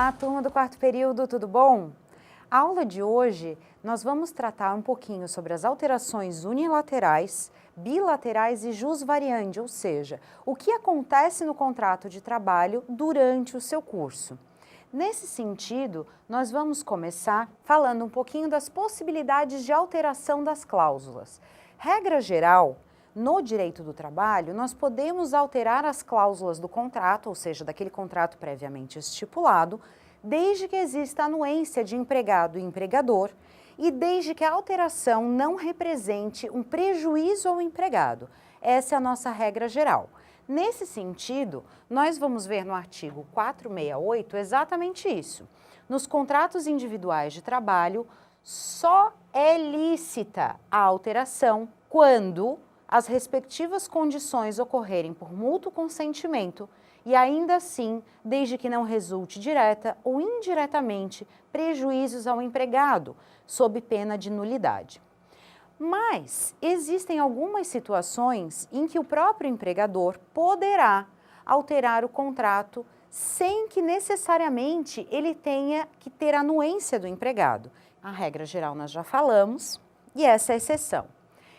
Olá, turma do quarto período, tudo bom? A aula de hoje nós vamos tratar um pouquinho sobre as alterações unilaterais, bilaterais e jus variandi, ou seja, o que acontece no contrato de trabalho durante o seu curso. Nesse sentido, nós vamos começar falando um pouquinho das possibilidades de alteração das cláusulas. Regra geral, no direito do trabalho, nós podemos alterar as cláusulas do contrato, ou seja, daquele contrato previamente estipulado, desde que exista anuência de empregado e empregador e desde que a alteração não represente um prejuízo ao empregado. Essa é a nossa regra geral. Nesse sentido, nós vamos ver no artigo 468 exatamente isso. Nos contratos individuais de trabalho, só é lícita a alteração quando as respectivas condições ocorrerem por mútuo consentimento e ainda assim, desde que não resulte direta ou indiretamente prejuízos ao empregado, sob pena de nulidade. Mas existem algumas situações em que o próprio empregador poderá alterar o contrato sem que necessariamente ele tenha que ter anuência do empregado. A regra geral nós já falamos e essa é a exceção.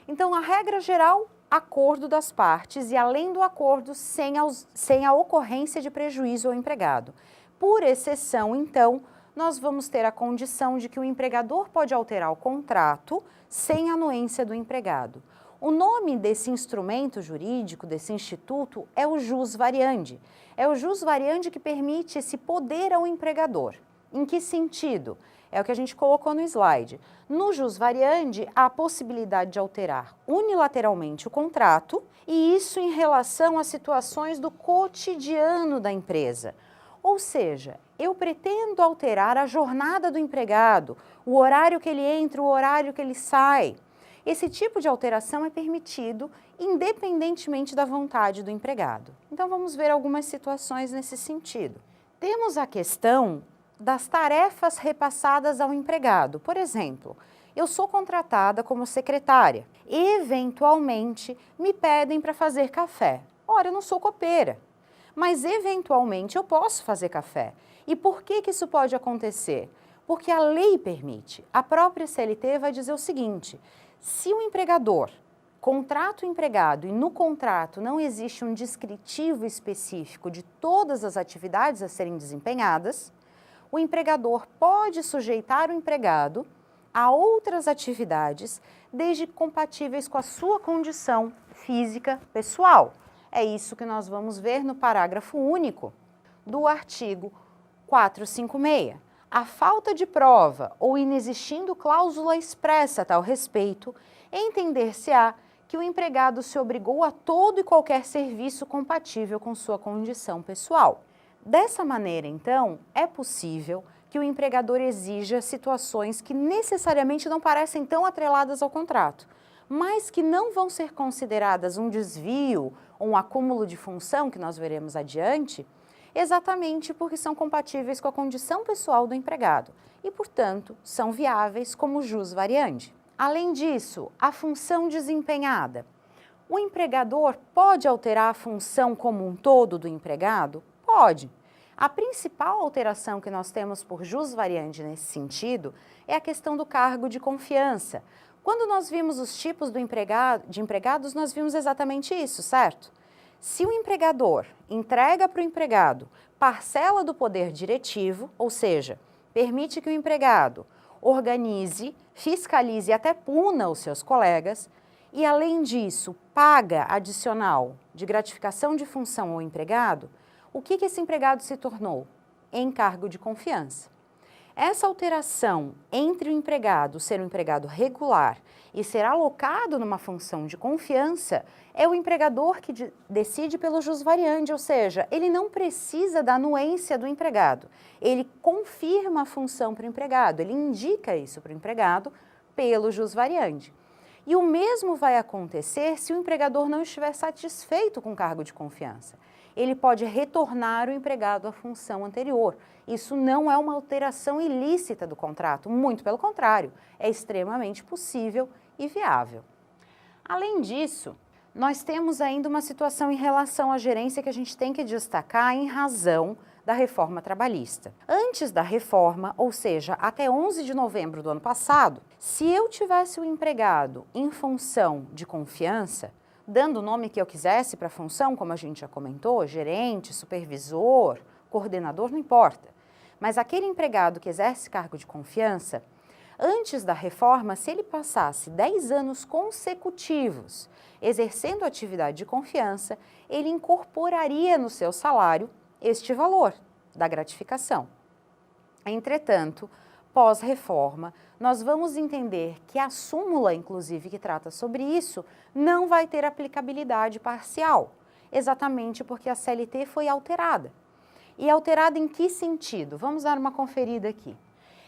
Então, a regra geral, acordo das partes e além do acordo sem a ocorrência de prejuízo ao empregado. Por exceção, então, nós vamos ter a condição de que o empregador pode alterar o contrato sem anuência do empregado. O nome desse instrumento jurídico, desse instituto, é o jus variandi. É o jus variandi que permite esse poder ao empregador. Em que sentido? É o que a gente colocou no slide. No jus variandi, há a possibilidade de alterar unilateralmente o contrato, e isso em relação às situações do cotidiano da empresa. Ou seja, eu pretendo alterar a jornada do empregado, o horário que ele entra, o horário que ele sai. Esse tipo de alteração é permitido independentemente da vontade do empregado. Então vamos ver algumas situações nesse sentido. Temos a questão das tarefas repassadas ao empregado. Por exemplo, eu sou contratada como secretária. Eventualmente, me pedem para fazer café. Ora, eu não sou copeira, mas eventualmente eu posso fazer café. E por que isso pode acontecer? Porque a lei permite. A própria CLT vai dizer o seguinte: se o empregador contrata o empregado e no contrato não existe um descritivo específico de todas as atividades a serem desempenhadas, o empregador pode sujeitar o empregado a outras atividades, desde que compatíveis com a sua condição física pessoal. É isso que nós vamos ver no parágrafo único do artigo 456. A falta de prova ou inexistindo cláusula expressa a tal respeito, entender-se-á que o empregado se obrigou a todo e qualquer serviço compatível com sua condição pessoal. Dessa maneira, então, é possível que o empregador exija situações que necessariamente não parecem tão atreladas ao contrato, mas que não vão ser consideradas um desvio ou um acúmulo de função, que nós veremos adiante, exatamente porque são compatíveis com a condição pessoal do empregado e, portanto, são viáveis como jus variandi. Além disso, a função desempenhada. O empregador pode alterar a função como um todo do empregado? Pode. A principal alteração que nós temos por jus variandi nesse sentido é a questão do cargo de confiança. Quando nós vimos os tipos de empregados, nós vimos exatamente isso, certo? Se o empregador entrega para o empregado parcela do poder diretivo, ou seja, permite que o empregado organize, fiscalize e até puna os seus colegas, e além disso paga adicional de gratificação de função ao empregado, o que esse empregado se tornou? Em cargo de confiança. Essa alteração entre o empregado ser um empregado regular e ser alocado numa função de confiança é o empregador que decide pelo jus variandi, ou seja, ele não precisa da anuência do empregado. Ele confirma a função para o empregado, ele indica isso para o empregado pelo jus variandi. E o mesmo vai acontecer se o empregador não estiver satisfeito com o cargo de confiança. Ele pode retornar o empregado à função anterior. Isso não é uma alteração ilícita do contrato, muito pelo contrário, é extremamente possível e viável. Além disso, nós temos ainda uma situação em relação à gerência que a gente tem que destacar em razão da reforma trabalhista. Antes da reforma, ou seja, até 11 de novembro do ano passado, se eu tivesse um empregado em função de confiança, dando o nome que eu quisesse para a função, como a gente já comentou, gerente, supervisor, coordenador, não importa. Mas aquele empregado que exerce cargo de confiança, antes da reforma, se ele passasse 10 anos consecutivos exercendo atividade de confiança, ele incorporaria no seu salário este valor da gratificação. Entretanto, pós-reforma, nós vamos entender que a súmula, inclusive, que trata sobre isso, não vai ter aplicabilidade parcial, exatamente porque a CLT foi alterada. E alterada em que sentido? Vamos dar uma conferida aqui.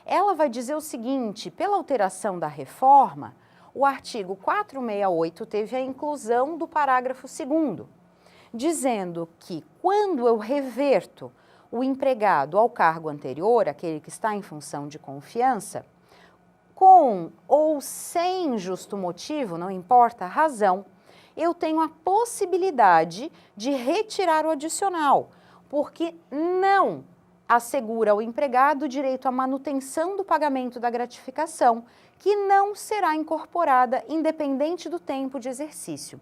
Ela vai dizer o seguinte: pela alteração da reforma, o artigo 468 teve a inclusão do parágrafo 2º, dizendo que quando eu reverto o empregado ao cargo anterior, aquele que está em função de confiança, com ou sem justo motivo, não importa a razão, eu tenho a possibilidade de retirar o adicional, porque não assegura ao empregado o direito à manutenção do pagamento da gratificação, que não será incorporada independente do tempo de exercício.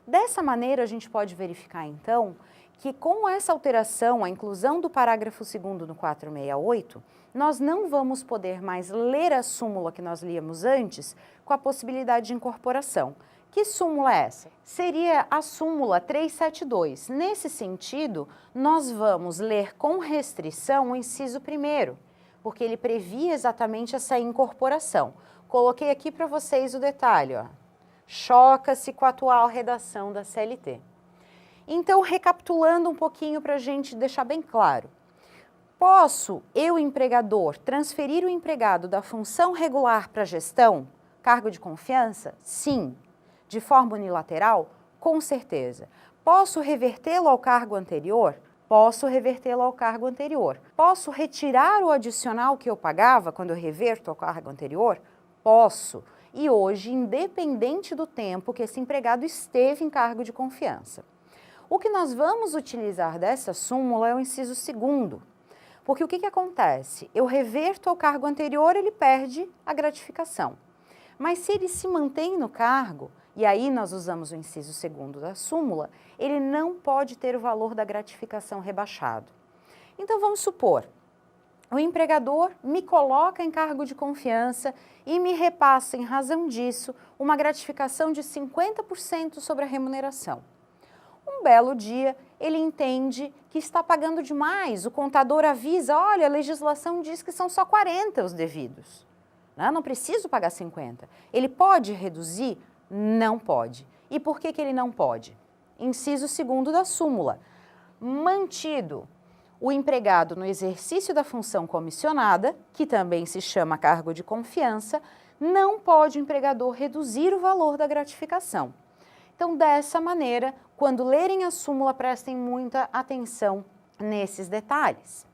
Dessa maneira, a gente pode verificar, então, que com essa alteração, a inclusão do parágrafo 2º no 468, nós não vamos poder mais ler a súmula que nós líamos antes com a possibilidade de incorporação. Que súmula é essa? Seria a súmula 372. Nesse sentido, nós vamos ler com restrição o inciso 1º, porque ele previa exatamente essa incorporação. Coloquei aqui para vocês o detalhe, ó. Choca-se com a atual redação da CLT. Então, recapitulando um pouquinho para a gente deixar bem claro. Posso, eu, empregador, transferir o empregado da função regular para a gestão, cargo de confiança? Sim. De forma unilateral? Com certeza. Posso revertê-lo ao cargo anterior? Posso revertê-lo ao cargo anterior. Posso retirar o adicional que eu pagava quando eu reverto ao cargo anterior? Posso. E hoje, independente do tempo que esse empregado esteve em cargo de confiança. O que nós vamos utilizar dessa súmula é o inciso 2º. Porque o que acontece? Eu reverto ao cargo anterior, ele perde a gratificação. Mas se ele se mantém no cargo, e aí nós usamos o inciso 2º da súmula, ele não pode ter o valor da gratificação rebaixado. Então vamos supor, o empregador me coloca em cargo de confiança e me repassa, em razão disso, uma gratificação de 50% sobre a remuneração. Um belo dia, ele entende que está pagando demais, o contador avisa, olha, a legislação diz que são só 40 os devidos. Não preciso pagar 50. Ele pode reduzir? Não pode. E por que ele não pode? Inciso 2º da súmula. Mantido o empregado no exercício da função comissionada, que também se chama cargo de confiança, não pode o empregador reduzir o valor da gratificação. Então, dessa maneira, quando lerem a súmula, prestem muita atenção nesses detalhes.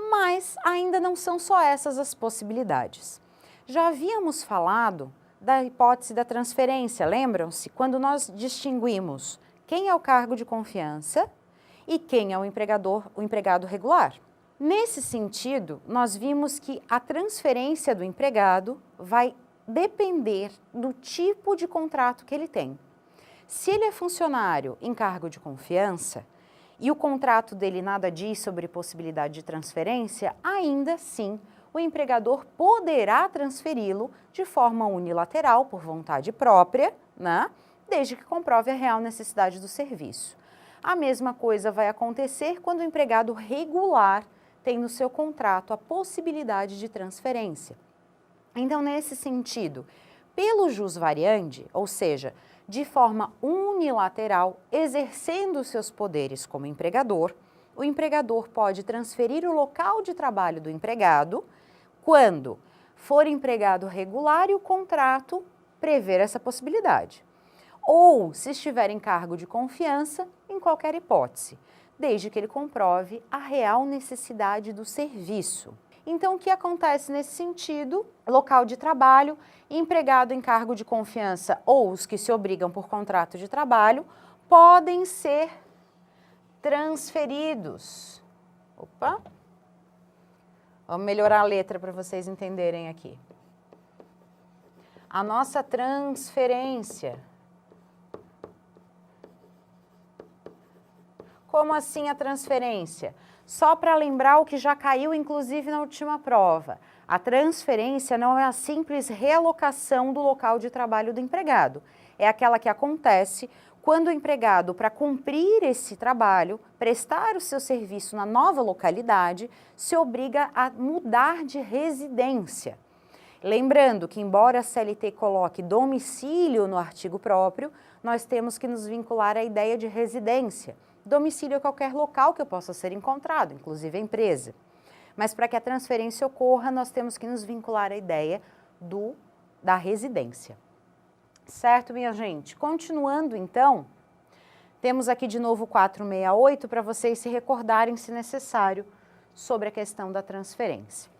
Mas ainda não são só essas as possibilidades. Já havíamos falado da hipótese da transferência, lembram-se? Quando nós distinguimos quem é o cargo de confiança e quem é o empregado regular. Nesse sentido, nós vimos que a transferência do empregado vai depender do tipo de contrato que ele tem. Se ele é funcionário em cargo de confiança e o contrato dele nada diz sobre possibilidade de transferência, ainda assim o empregador poderá transferi-lo de forma unilateral, por vontade própria, né? Desde que comprove a real necessidade do serviço. A mesma coisa vai acontecer quando o empregado regular tem no seu contrato a possibilidade de transferência. Então, nesse sentido, pelo jus variandi, ou seja, de forma unilateral, exercendo os seus poderes como empregador, o empregador pode transferir o local de trabalho do empregado quando for empregado regular e o contrato prever essa possibilidade. Ou, se estiver em cargo de confiança, em qualquer hipótese, desde que ele comprove a real necessidade do serviço. Então, o que acontece nesse sentido? Local de trabalho, empregado em cargo de confiança ou os que se obrigam por contrato de trabalho podem ser transferidos Opa! Vamos melhorar a letra para vocês entenderem aqui. A nossa transferência. Como assim a transferência? Só para lembrar o que já caiu, inclusive, na última prova. A transferência não é a simples realocação do local de trabalho do empregado. É aquela que acontece quando o empregado, para cumprir esse trabalho, prestar o seu serviço na nova localidade, se obriga a mudar de residência. Lembrando que, embora a CLT coloque domicílio no artigo próprio, nós temos que nos vincular à ideia de residência. Domicílio é qualquer local que eu possa ser encontrado, inclusive a empresa. Mas para que a transferência ocorra, nós temos que nos vincular à ideia da residência. Certo, minha gente? Continuando, então, temos aqui de novo o 468 para vocês se recordarem, se necessário, sobre a questão da transferência.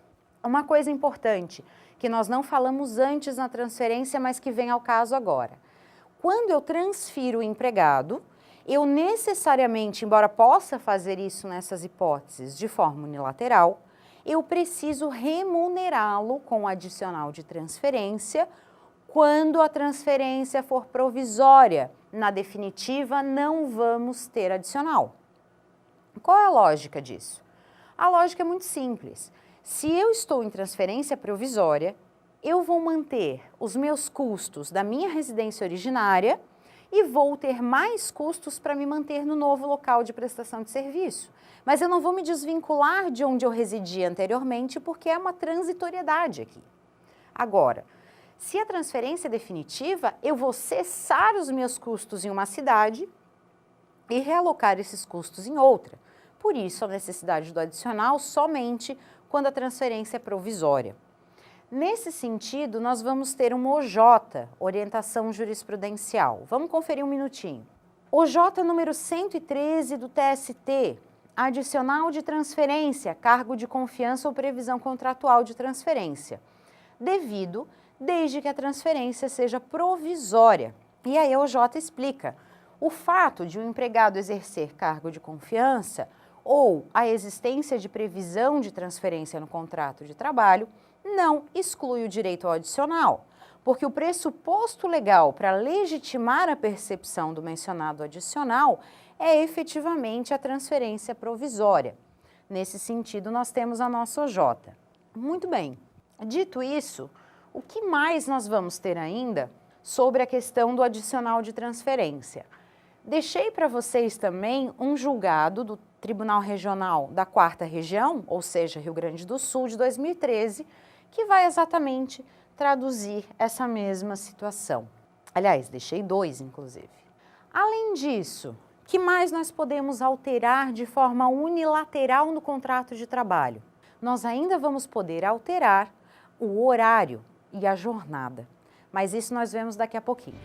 Uma coisa importante, que nós não falamos antes na transferência, mas que vem ao caso agora. Quando eu transfiro o empregado, eu necessariamente, embora possa fazer isso nessas hipóteses de forma unilateral, eu preciso remunerá-lo com o adicional de transferência quando a transferência for provisória. Na definitiva, não vamos ter adicional. Qual é a lógica disso? A lógica é muito simples. Se eu estou em transferência provisória, eu vou manter os meus custos da minha residência originária e vou ter mais custos para me manter no novo local de prestação de serviço. Mas eu não vou me desvincular de onde eu residia anteriormente, porque é uma transitoriedade aqui. Agora, se a transferência é definitiva, eu vou cessar os meus custos em uma cidade e realocar esses custos em outra. Por isso, a necessidade do adicional somente quando a transferência é provisória. Nesse sentido, nós vamos ter um OJ, Orientação Jurisprudencial. Vamos conferir um minutinho. OJ número 113 do TST, adicional de transferência, cargo de confiança ou previsão contratual de transferência, desde que a transferência seja provisória. E aí a OJ explica, o fato de um empregado exercer cargo de confiança ou a existência de previsão de transferência no contrato de trabalho não exclui o direito ao adicional, porque o pressuposto legal para legitimar a percepção do mencionado adicional é efetivamente a transferência provisória. Nesse sentido, nós temos a nossa OJ. Muito bem. Dito isso, o que mais nós vamos ter ainda sobre a questão do adicional de transferência? Deixei para vocês também um julgado do Tribunal Regional da 4ª Região, ou seja, Rio Grande do Sul, de 2013, que vai exatamente traduzir essa mesma situação. Aliás, deixei 2, inclusive. Além disso, o que mais nós podemos alterar de forma unilateral no contrato de trabalho? Nós ainda vamos poder alterar o horário e a jornada, mas isso nós vemos daqui a pouquinho.